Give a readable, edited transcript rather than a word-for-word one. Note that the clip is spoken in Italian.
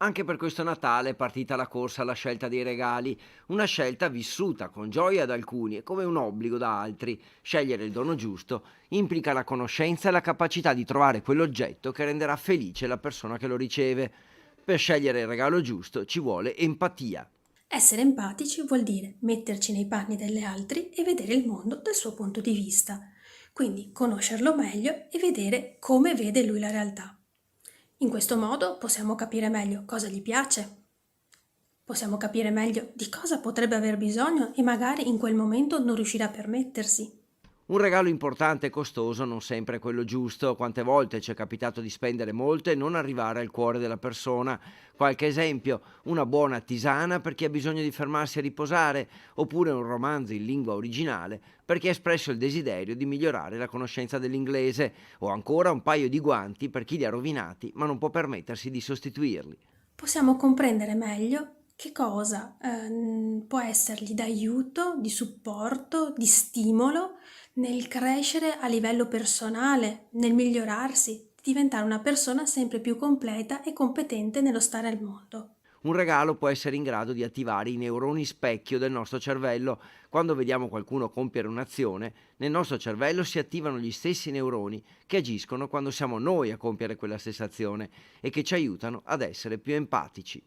Anche per questo Natale è partita la corsa alla scelta dei regali, una scelta vissuta con gioia da alcuni e come un obbligo da altri. Scegliere il dono giusto implica la conoscenza e la capacità di trovare quell'oggetto che renderà felice la persona che lo riceve. Per scegliere il regalo giusto ci vuole empatia. Essere empatici vuol dire metterci nei panni degli altri e vedere il mondo dal suo punto di vista, quindi conoscerlo meglio e vedere come vede lui la realtà. In questo modo possiamo capire meglio cosa gli piace, possiamo capire meglio di cosa potrebbe aver bisogno e magari in quel momento non riuscirà a permettersi. Un regalo importante e costoso non sempre è quello giusto. Quante volte ci è capitato di spendere molto e non arrivare al cuore della persona? Qualche esempio: una buona tisana per chi ha bisogno di fermarsi a riposare, oppure un romanzo in lingua originale per chi ha espresso il desiderio di migliorare la conoscenza dell'inglese, o ancora un paio di guanti per chi li ha rovinati ma non può permettersi di sostituirli. Possiamo comprendere meglio che cosa può essergli d'aiuto, di supporto, di stimolo nel crescere a livello personale, nel migliorarsi, diventare una persona sempre più completa e competente nello stare al mondo. Un regalo può essere in grado di attivare i neuroni specchio del nostro cervello. Quando vediamo qualcuno compiere un'azione, nel nostro cervello si attivano gli stessi neuroni che agiscono quando siamo noi a compiere quella stessa azione e che ci aiutano ad essere più empatici.